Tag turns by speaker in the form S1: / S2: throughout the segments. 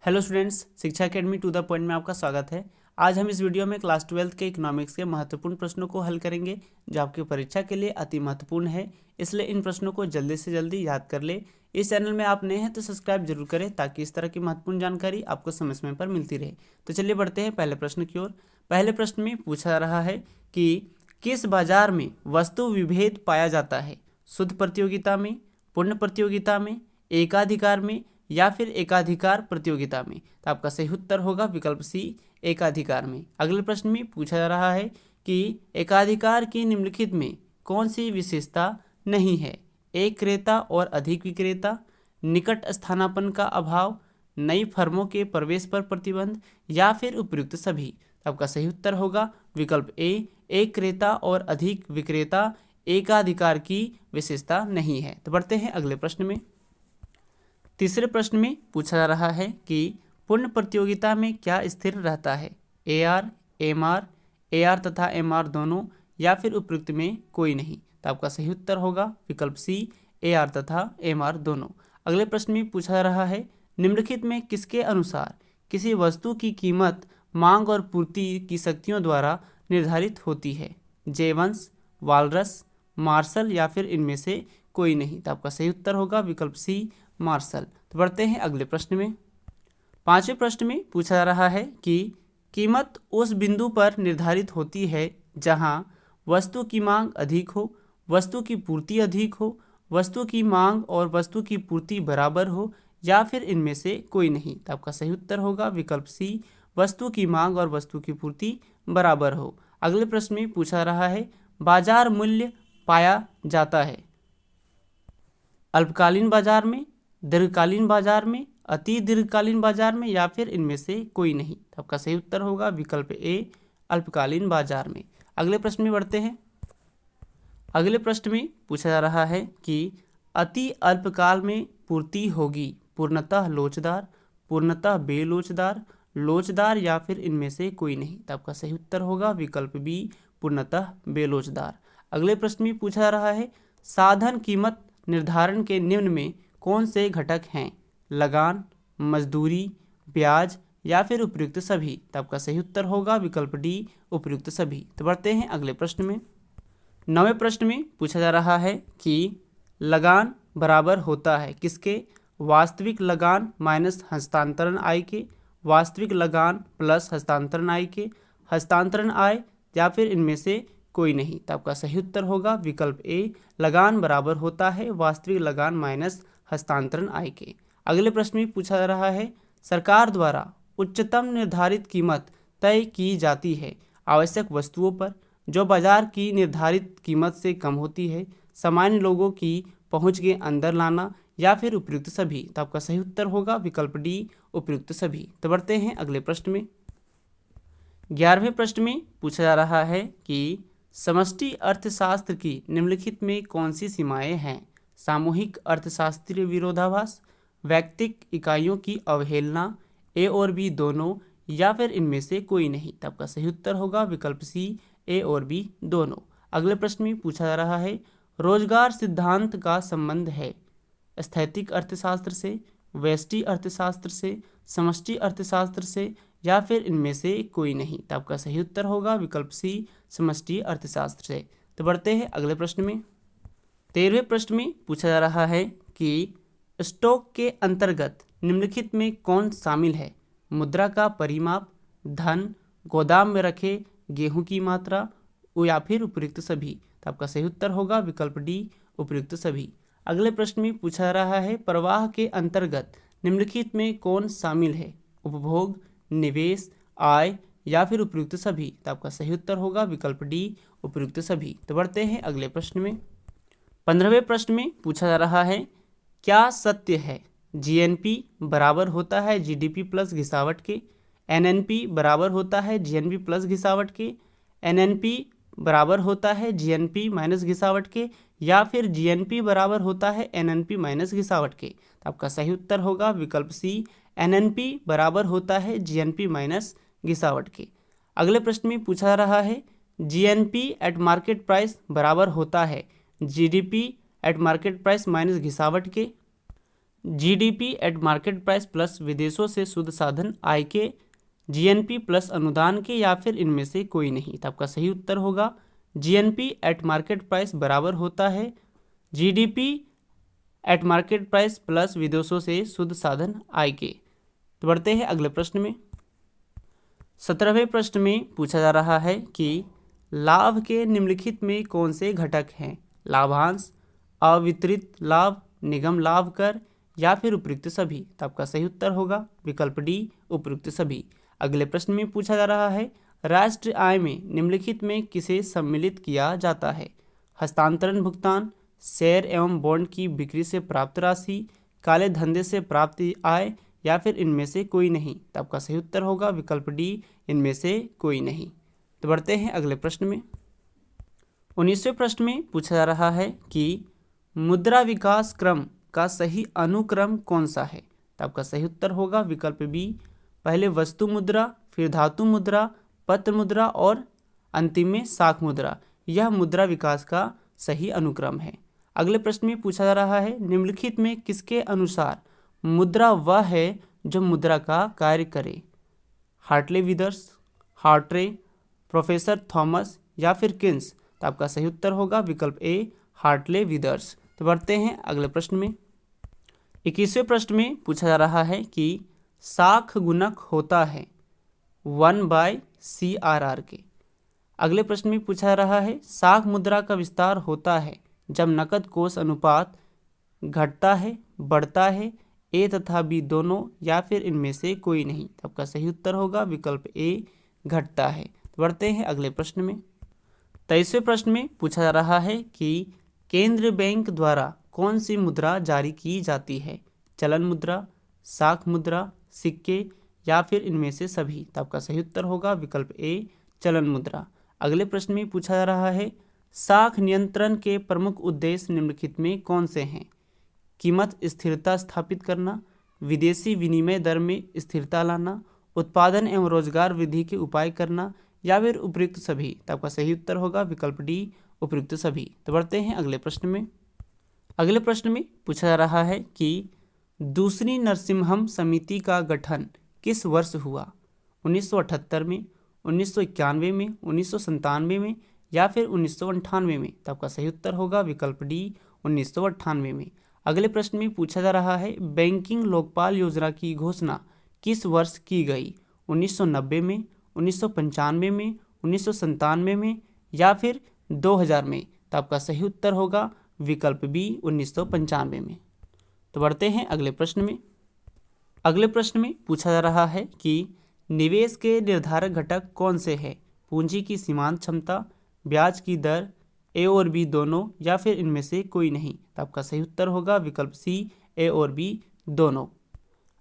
S1: Hello students, शिक्षा academy to the point में आपका स्वागत है। आज हम इस वीडियो में क्लास 12th के इकोनॉमिक्स के महत्वपूर्ण प्रश्नों को हल करेंगे जो आपकी परीक्षा के लिए अति महत्वपूर्ण है, इसलिए इन प्रश्नों को जल्दी से जल्दी याद कर ले। इस चैनल में आप नए हैं तो सब्सक्राइब जरूर करें ताकि इस तरह की महत्वपूर्ण जानकारी आपको समय समय पर मिलती रहे। तो चलिए बढ़ते हैं पहले प्रश्न की ओर। पहले प्रश्न में पूछा जा रहा है कि किस बाजार में वस्तु विभेद पाया जाता है? शुद्ध प्रतियोगिता में, पूर्ण प्रतियोगिता में, एकाधिकार में या फिर एकाधिकार प्रतियोगिता में। तो आपका सही उत्तर होगा विकल्प सी, एकाधिकार में। अगले प्रश्न में पूछा जा रहा है कि एकाधिकार की निम्नलिखित में कौन सी विशेषता नहीं है? एक क्रेता और अधिक विक्रेता, निकट स्थानापन्न का अभाव, नई फर्मों के प्रवेश पर प्रतिबंध या फिर उपयुक्त सभी। तो आपका सही उत्तर होगा विकल्प ए, एक क्रेता और अधिक विक्रेता एकाधिकार की विशेषता नहीं है। तो बढ़ते हैं अगले प्रश्न में। तीसरे प्रश्न में पूछा जा रहा है कि पूर्ण प्रतियोगिता में क्या स्थिर रहता है? एआर, एमआर, एआर तथा एमआर दोनों या फिर उपयुक्त में कोई नहीं। तो आपका सही उत्तर होगा विकल्प सी, एआर तथा एमआर दोनों। अगले प्रश्न में पूछा जा रहा है निम्नलिखित में किसके अनुसार किसी वस्तु की कीमत मांग और पूर्ति की शक्तियों द्वारा निर्धारित होती है? जेवंस, वालरस, मार्शल या फिर इनमें से कोई नहीं। तो आपका सही उत्तर होगा विकल्प सी, मार्शल। तो बढ़ते हैं अगले प्रश्न में। पांचवें प्रश्न में पूछा जा रहा है कि कीमत उस बिंदु पर निर्धारित होती है जहां वस्तु की मांग अधिक हो, वस्तु की पूर्ति अधिक हो, वस्तु की मांग और वस्तु की पूर्ति बराबर हो या फिर इनमें से कोई नहीं। तो आपका सही उत्तर होगा विकल्प सी, वस्तु की मांग और वस्तु की पूर्ति बराबर हो। अगले प्रश्न में पूछा जा रहा है बाजार मूल्य पाया जाता है अल्पकालीन बाजार में, दीर्घकालीन बाजार में, अति दीर्घकालीन बाजार में या फिर इनमें से कोई नहीं। तो आपका सही उत्तर होगा विकल्प ए, अल्पकालीन बाजार में। अगले प्रश्न में बढ़ते हैं। अगले प्रश्न में पूछा जा रहा है कि अति अल्पकाल में पूर्ति होगी पूर्णतः लोचदार, पूर्णतः बेलोचदार, लोचदार या फिर इनमें से कोई नहीं। तो आपका सही उत्तर होगा विकल्प बी, पूर्णतः बेलोचदार। अगले प्रश्न में पूछा जा रहा है साधन कीमत निर्धारण के निम्न में कौन से घटक हैं? लगान, मजदूरी, ब्याज या फिर उपयुक्त सभी। तो आपका सही उत्तर होगा विकल्प डी, उपयुक्त सभी। तो बढ़ते हैं अगले प्रश्न में। नवें प्रश्न में पूछा जा रहा है कि लगान बराबर होता है किसके? वास्तविक लगान माइनस हस्तांतरण आय के, वास्तविक लगान प्लस हस्तांतरण आय के, हस्तांतरण आय या फिर इनमें से कोई नहीं। तो आपका सही उत्तर होगा विकल्प ए, लगान बराबर होता है वास्तविक लगान माइनस हस्तांतरण आय के। अगले प्रश्न में पूछा जा रहा है सरकार द्वारा उच्चतम निर्धारित कीमत तय की जाती है आवश्यक वस्तुओं पर जो बाजार की निर्धारित कीमत से कम होती है, सामान्य लोगों की पहुंच के अंदर लाना या फिर उपयुक्त सभी। तो आपका सही उत्तर होगा विकल्प डी, उपयुक्त सभी। तो बढ़ते हैं अगले प्रश्न में। 11वें प्रश्न में पूछा जा रहा है कि समष्टि अर्थशास्त्र की निम्नलिखित में कौन सी सीमाएं हैं? सामूहिक अर्थशास्त्रीय विरोधाभास, वैयक्तिक इकाइयों की अवहेलना, ए और बी दोनों या फिर इनमें से कोई नहीं। तो आपका सही उत्तर होगा विकल्प सी, ए और बी दोनों। अगले प्रश्न में पूछा जा रहा है रोजगार सिद्धांत का संबंध है स्थैतिक अर्थशास्त्र से, व्यष्टि अर्थशास्त्र से, समष्टि अर्थशास्त्र से या फिर इनमें से कोई नहीं। तो आपका सही उत्तर होगा विकल्प सी, समष्टि अर्थशास्त्र से। तो बढ़ते हैं अगले प्रश्न में। 13वें प्रश्न में पूछा जा रहा है कि स्टॉक के अंतर्गत निम्नलिखित में कौन शामिल है? मुद्रा का परिमाप, धन, गोदाम में रखे गेहूं की मात्रा या फिर उपयुक्त सभी। तो आपका सही उत्तर होगा विकल्प डी, उपयुक्त सभी। अगले प्रश्न में पूछा जा रहा है प्रवाह के अंतर्गत निम्नलिखित में कौन शामिल है? उपभोग, निवेश, आय या फिर उपयुक्त सभी। तो आपका सही उत्तर होगा विकल्प डी, उपयुक्त सभी। तो बढ़ते हैं अगले प्रश्न में। 15वें प्रश्न में पूछा जा रहा है क्या सत्य है जीएनपी बराबर होता है जीडीपी प्लस घिसावट के, एनएनपी बराबर होता है जीएनपी प्लस घिसावट के, एनएनपी बराबर होता है जीएनपी माइनस घिसावट के या फिर जीएनपी बराबर होता है एनएनपी माइनस घिसावट के। तो आपका सही उत्तर होगा विकल्प सी, एनएनपी बराबर होता है जीएनपी माइनस घिसावट के। अगले प्रश्न में पूछा जा रहा है जीएनपी एट मार्केट प्राइस बराबर होता है GDP at market price minus घिसावट के, GDP at market price plus विदेशों से शुद्ध साधन आय के, जीएनपी प्लस अनुदान के, या फिर इनमें से कोई नहीं। तो आपका सही उत्तर होगा जीएनपी एट मार्केट प्राइस बराबर होता है GDP at market price plus विदेशों से शुद्ध साधन आय के। तो बढ़ते हैं अगले प्रश्न में। 17वें प्रश्न में पूछा जा रहा है कि लाभ के निम्नलिखित में कौन से घटक हैं? लाभांश, अवितरित लाभ, निगम लाभ कर, या फिर उपयुक्त सभी। तो आपका सही उत्तर होगा विकल्प डी, उपयुक्त सभी। अगले प्रश्न में पूछा जा रहा है राष्ट्रीय आय में निम्नलिखित में किसे सम्मिलित किया जाता है? हस्तांतरण भुगतान, शेयर एवं बॉन्ड की बिक्री से प्राप्त राशि, काले धंधे से प्राप्त आय, या फिर इनमें से कोई नहीं। तो आपका सही उत्तर होगा विकल्प डी, इनमें से कोई नहीं। तो बढ़ते हैं अगले प्रश्न में। 19वें प्रश्न में पूछा जा रहा है कि मुद्रा विकास क्रम का सही अनुक्रम कौन सा है? तो आपका सही उत्तर होगा विकल्प बी, पहले वस्तु मुद्रा, फिर धातु मुद्रा, पत्र मुद्रा और अंतिम में शाख मुद्रा। यह मुद्रा विकास का सही अनुक्रम है। अगले प्रश्न में पूछा जा रहा है निम्नलिखित में किसके अनुसार मुद्रा वह है जो मुद्रा का कार्य करे? हार्टले विदर्स, हार्ट्रे, प्रोफेसर थॉमस, या फिर किन्स। तो आपका सही उत्तर होगा विकल्प ए, हार्टले विदर्स। तो बढ़ते हैं अगले प्रश्न में। 21वें प्रश्न में पूछा जा रहा है कि शाख गुणक होता है 1/CRR के। अगले प्रश्न में पूछा जा रहा है शाख मुद्रा का विस्तार होता है जब नकद कोष अनुपात घटता है, बढ़ता है, ए तथा बी दोनों, या फिर इनमें से कोई नहीं। तो आपका सही उत्तर होगा विकल्प ए, घटता है। तो बढ़ते हैं अगले प्रश्न में। 23वें प्रश्न में पूछा जा रहा है कि केंद्रीय बैंक द्वारा कौन सी मुद्रा जारी की जाती है? चलन मुद्रा, शाख मुद्रा, सिक्के, या फिर इनमें से सभी। तो आपका सही उत्तर होगा विकल्प ए, चलन मुद्रा। अगले प्रश्न में पूछा जा रहा है शाख नियंत्रण के प्रमुख उद्देश्य निम्नलिखित में कौन से हैं? कीमत स्थिरता स्थापित करना, विदेशी विनिमय दर में स्थिरता लाना, उत्पादन एवं रोजगार वृद्धि के उपाय करना, या फिर उपयुक्त सभी। तो आपका सही उत्तर होगा विकल्प डी, उपयुक्त सभी। तो बढ़ते हैं अगले प्रश्न में। अगले प्रश्न में पूछा जा रहा है कि दूसरी नरसिम्हम समिति का गठन किस वर्ष हुआ? 1978 में, 1991 में, 1997 में, या फिर 1998 में। तो आपका सही उत्तर होगा विकल्प डी, 1998 में। अगले प्रश्न में पूछा जा रहा है बैंकिंग लोकपाल योजना की घोषणा किस वर्ष की गई? 1990 में, 1995 में, 1997 में, या फिर 2000 में। तो आपका सही उत्तर होगा विकल्प बी, 1995 में। तो बढ़ते हैं अगले प्रश्न में। अगले प्रश्न में पूछा जा रहा है कि निवेश के निर्धारक घटक कौन से हैं? पूंजी की सीमांत क्षमता, ब्याज की दर, ए और बी दोनों, या फिर इनमें से कोई नहीं। तो आपका सही उत्तर होगा विकल्प सी, ए और बी दोनों।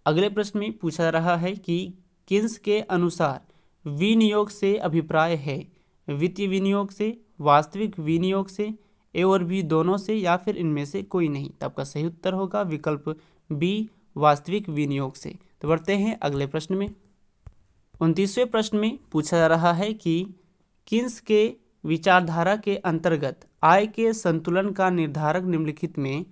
S1: अगले प्रश्न में पूछा जा रहा है कि किन्स के अनुसार विनियोग से अभिप्राय है? वित्तीय विनियोग से, वास्तविक विनियोग से, ए और बी दोनों से, या फिर इनमें से कोई नहीं। तो आपका सही उत्तर होगा विकल्प बी, वास्तविक विनियोग से। तो बढ़ते हैं अगले प्रश्न में। 29वें प्रश्न में पूछा जा रहा है कि किन्स के विचारधारा के अंतर्गत आय के संतुलन का निर्धारक निम्नलिखित में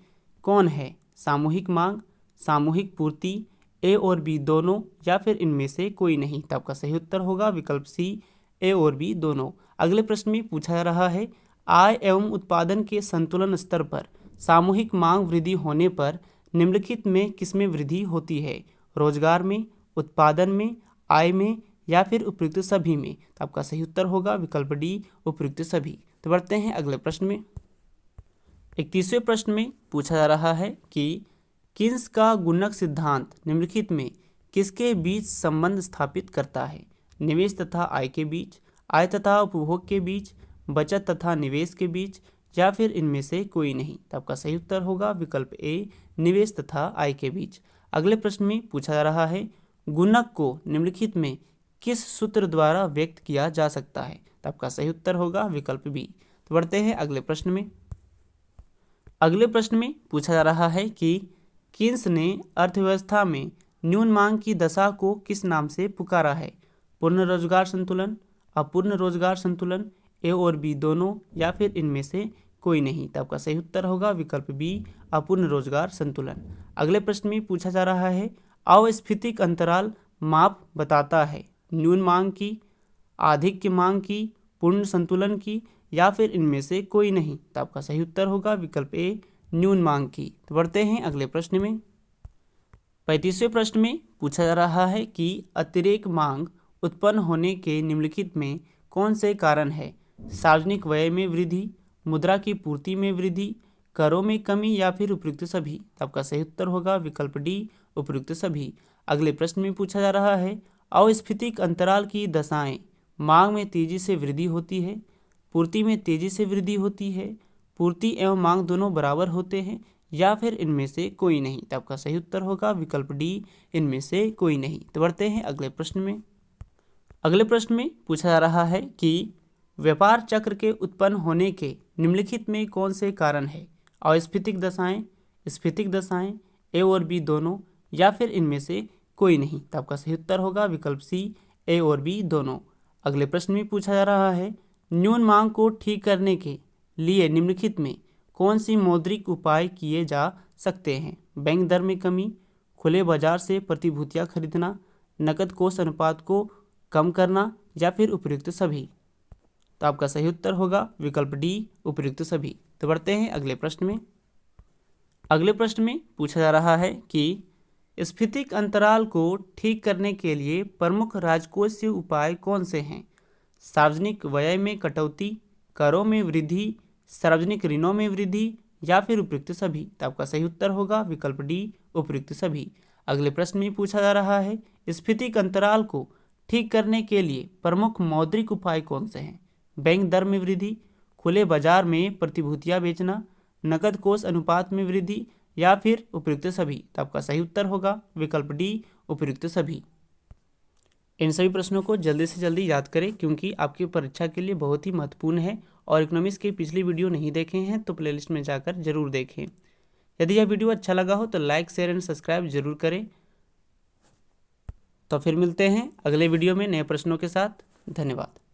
S1: कौन है? सामूहिक मांग, सामूहिक पूर्ति, ए और बी दोनों, या फिर इनमें से कोई नहीं। तो आपका सही उत्तर होगा विकल्प सी, ए और बी दोनों। अगले प्रश्न में पूछा जा रहा है आय एवं उत्पादन के संतुलन स्तर पर सामूहिक मांग वृद्धि होने पर निम्नलिखित में किसमें वृद्धि होती है? रोजगार में, उत्पादन में, आय में, या फिर उपयुक्त सभी में। तो आपका सही उत्तर होगा विकल्प डी, उपयुक्त सभी। तो बढ़ते हैं अगले प्रश्न में। 31वें प्रश्न में पूछा जा रहा है कि किन्स का गुणक सिद्धांत निम्नलिखित में किसके बीच संबंध स्थापित करता है? निवेश तथा आय के बीच, आय तथा उपभोग के बीच, बचत तथा निवेश के बीच, या फिर इनमें से कोई नहीं। तो आपका सही उत्तर होगा विकल्प ए, निवेश तथा आय के बीच। अगले प्रश्न में पूछा जा रहा है गुणक को निम्नलिखित में किस सूत्र द्वारा व्यक्त किया जा सकता है? तो आपका सही उत्तर होगा विकल्प बी। तो बढ़ते हैं अगले प्रश्न में। अगले प्रश्न में पूछा जा रहा है कि किन्स ने अर्थव्यवस्था में न्यून मांग की दशा को किस नाम से पुकारा है? पूर्ण रोजगार संतुलन, अपूर्ण रोजगार संतुलन, ए और बी दोनों, या फिर इनमें से कोई नहीं। तो आपका सही उत्तर होगा विकल्प बी अपूर्ण रोजगार संतुलन। अगले प्रश्न में पूछा जा रहा है अस्फीतिक अंतराल माप बताता है न्यून मांग की, आधिक्य मांग की, पूर्ण संतुलन की या फिर इनमें से कोई नहीं। तो आपका सही उत्तर होगा विकल्प ए न्यून मांग की। तो बढ़ते हैं अगले प्रश्न में। 35वें प्रश्न में पूछा जा रहा है कि अतिरेक मांग उत्पन्न होने के निम्नलिखित में कौन से कारण है? सार्वजनिक व्यय में वृद्धि, मुद्रा की पूर्ति में वृद्धि, करों में कमी या फिर उपयुक्त सभी। तो आपका सही उत्तर होगा विकल्प डी उपयुक्त सभी। अगले प्रश्न में पूछा जा रहा है अस्फीतिक अंतराल की दशाएं मांग में तेजी से वृद्धि होती है, पूर्ति में तेजी से वृद्धि होती है, पूर्ति एवं मांग दोनों बराबर होते हैं या फिर इनमें से कोई नहीं। तो आपका सही उत्तर होगा विकल्प डी इनमें से कोई नहीं। तो बढ़ते हैं अगले प्रश्न में। अगले प्रश्न में पूछा जा रहा है कि व्यापार चक्र के उत्पन्न होने के निम्नलिखित में कौन से कारण है? अस्फीतिक दशाएं, स्फीतिक दशाएं, ए और बी दोनों या फिर इनमें से कोई नहीं। तो आपका सही उत्तर होगा विकल्प सी ए और बी दोनों। अगले प्रश्न में पूछा जा रहा है न्यून मांग को ठीक करने के लिए निम्नलिखित में कौन सी मौद्रिक उपाय किए जा सकते हैं? बैंक दर में कमी, खुले बाजार से प्रतिभूतियां खरीदना, नकद कोष अनुपात को कम करना या फिर उपयुक्त सभी। तो आपका सही उत्तर होगा विकल्प डी उपयुक्त सभी। तो बढ़ते हैं अगले प्रश्न में। अगले प्रश्न में पूछा जा रहा है कि स्फीतिक अंतराल को ठीक करने के लिए प्रमुख राजकोषीय उपाय कौन से हैं? सार्वजनिक व्यय में कटौती, करों में वृद्धि, सार्वजनिक ऋणों में वृद्धि या फिर उपयुक्त सभी। तो आपका सही उत्तर होगा विकल्प डी उपयुक्त सभी। अगले प्रश्न में पूछा जा रहा है स्फीतिक अंतराल को ठीक करने के लिए प्रमुख मौद्रिक उपाय कौन से हैं? बैंक दर में वृद्धि, खुले बाजार में प्रतिभूतियां बेचना, नकद कोष अनुपात में वृद्धि या फिर उपयुक्त सभी। तो आपका सही उत्तर होगा विकल्प डी उपयुक्त सभी। इन सभी प्रश्नों को जल्दी से जल्दी याद करें क्योंकि आपकी परीक्षा के लिए बहुत ही महत्वपूर्ण है। और इकोनॉमिक्स की पिछली वीडियो नहीं देखे हैं तो प्लेलिस्ट में जाकर जरूर देखें। यदि यह वीडियो अच्छा लगा हो तो लाइक, शेयर एंड सब्सक्राइब जरूर करें। तो फिर मिलते हैं अगले वीडियो में नए प्रश्नों के साथ। धन्यवाद।